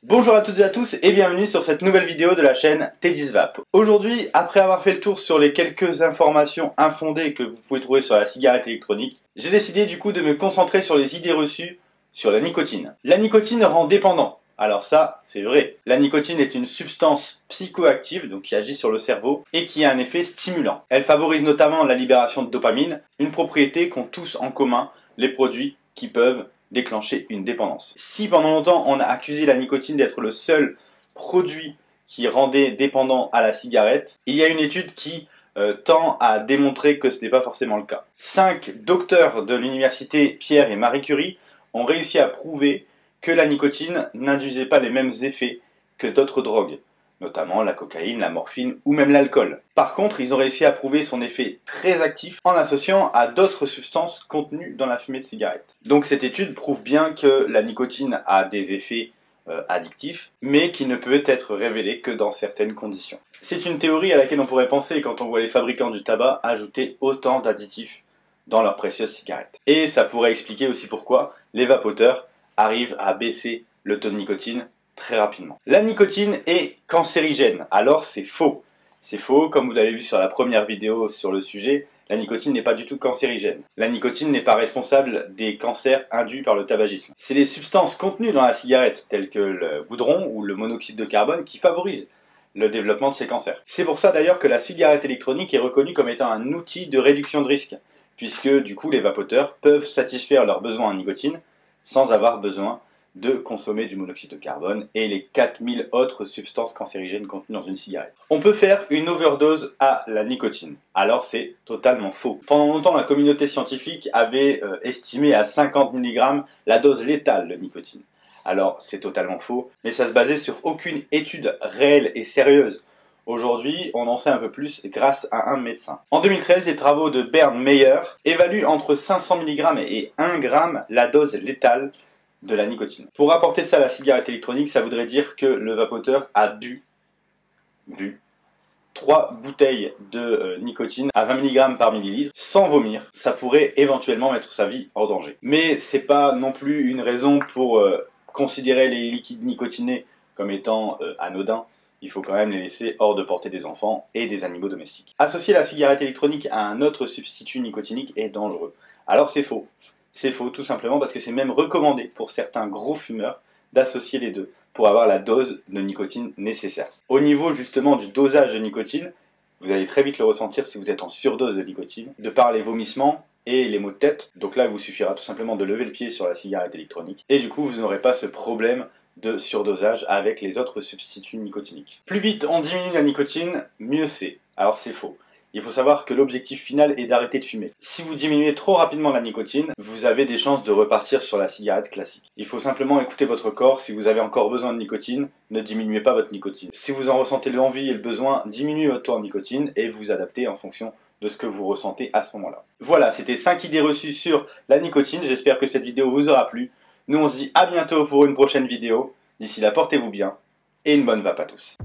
Bonjour à toutes et à tous et bienvenue sur cette nouvelle vidéo de la chaîne T10Vape. Aujourd'hui, après avoir fait le tour sur les quelques informations infondées que vous pouvez trouver sur la cigarette électronique, j'ai décidé du coup de me concentrer sur les idées reçues sur la nicotine. La nicotine rend dépendant. Alors ça, c'est vrai. La nicotine est une substance psychoactive, donc qui agit sur le cerveau, et qui a un effet stimulant. Elle favorise notamment la libération de dopamine, une propriété qu'ont tous en commun les produits qui peuvent déclencher une dépendance. Si pendant longtemps on a accusé la nicotine d'être le seul produit qui rendait dépendant à la cigarette, il y a une étude qui tend à démontrer que ce n'est pas forcément le cas. 5 docteurs de l'université Pierre et Marie Curie ont réussi à prouver que la nicotine n'induisait pas les mêmes effets que d'autres drogues, notamment la cocaïne, la morphine ou même l'alcool. Par contre, ils ont réussi à prouver son effet très actif en l'associant à d'autres substances contenues dans la fumée de cigarette. Donc cette étude prouve bien que la nicotine a des effets addictifs, mais qui ne peut être révélé que dans certaines conditions. C'est une théorie à laquelle on pourrait penser quand on voit les fabricants du tabac ajouter autant d'additifs dans leurs précieuses cigarettes. Et ça pourrait expliquer aussi pourquoi les vapoteurs arrivent à baisser le taux de nicotine très rapidement. La nicotine est cancérigène, alors c'est faux. C'est faux, comme vous l'avez vu sur la première vidéo sur le sujet, la nicotine n'est pas du tout cancérigène. La nicotine n'est pas responsable des cancers induits par le tabagisme. C'est les substances contenues dans la cigarette, telles que le goudron ou le monoxyde de carbone, qui favorisent le développement de ces cancers. C'est pour ça d'ailleurs que la cigarette électronique est reconnue comme étant un outil de réduction de risque, puisque du coup les vapoteurs peuvent satisfaire leurs besoins en nicotine sans avoir besoin de consommer du monoxyde de carbone et les 4000 autres substances cancérigènes contenues dans une cigarette. On peut faire une overdose à la nicotine. Alors c'est totalement faux. Pendant longtemps, la communauté scientifique avait estimé à 50 mg la dose létale de nicotine. Alors c'est totalement faux, mais ça se basait sur aucune étude réelle et sérieuse. Aujourd'hui, on en sait un peu plus grâce à un médecin. En 2013, les travaux de Bernd Meyer évaluent entre 500 mg et 1 g la dose létale de la nicotine. Pour rapporter ça à la cigarette électronique, ça voudrait dire que le vapoteur a bu 3 bouteilles de nicotine à 20 mg par millilitre sans vomir. Ça pourrait éventuellement mettre sa vie en danger. Mais c'est pas non plus une raison pour considérer les liquides nicotinés comme étant anodins. Il faut quand même les laisser hors de portée des enfants et des animaux domestiques. Associer la cigarette électronique à un autre substitut nicotinique est dangereux. Alors c'est faux. C'est faux tout simplement parce que c'est même recommandé pour certains gros fumeurs d'associer les deux pour avoir la dose de nicotine nécessaire. Au niveau justement du dosage de nicotine, vous allez très vite le ressentir si vous êtes en surdose de nicotine, de par les vomissements et les maux de tête. Donc là, il vous suffira tout simplement de lever le pied sur la cigarette électronique et du coup, vous n'aurez pas ce problème de surdosage avec les autres substituts nicotiniques. Plus vite on diminue la nicotine, mieux c'est. Alors c'est faux. Il faut savoir que l'objectif final est d'arrêter de fumer. Si vous diminuez trop rapidement la nicotine, vous avez des chances de repartir sur la cigarette classique. Il faut simplement écouter votre corps. Si vous avez encore besoin de nicotine, ne diminuez pas votre nicotine. Si vous en ressentez l'envie et le besoin, diminuez votre taux en nicotine et vous adaptez en fonction de ce que vous ressentez à ce moment-là. Voilà, c'était 5 idées reçues sur la nicotine. J'espère que cette vidéo vous aura plu. Nous on se dit à bientôt pour une prochaine vidéo. D'ici là, portez-vous bien et une bonne vape à tous.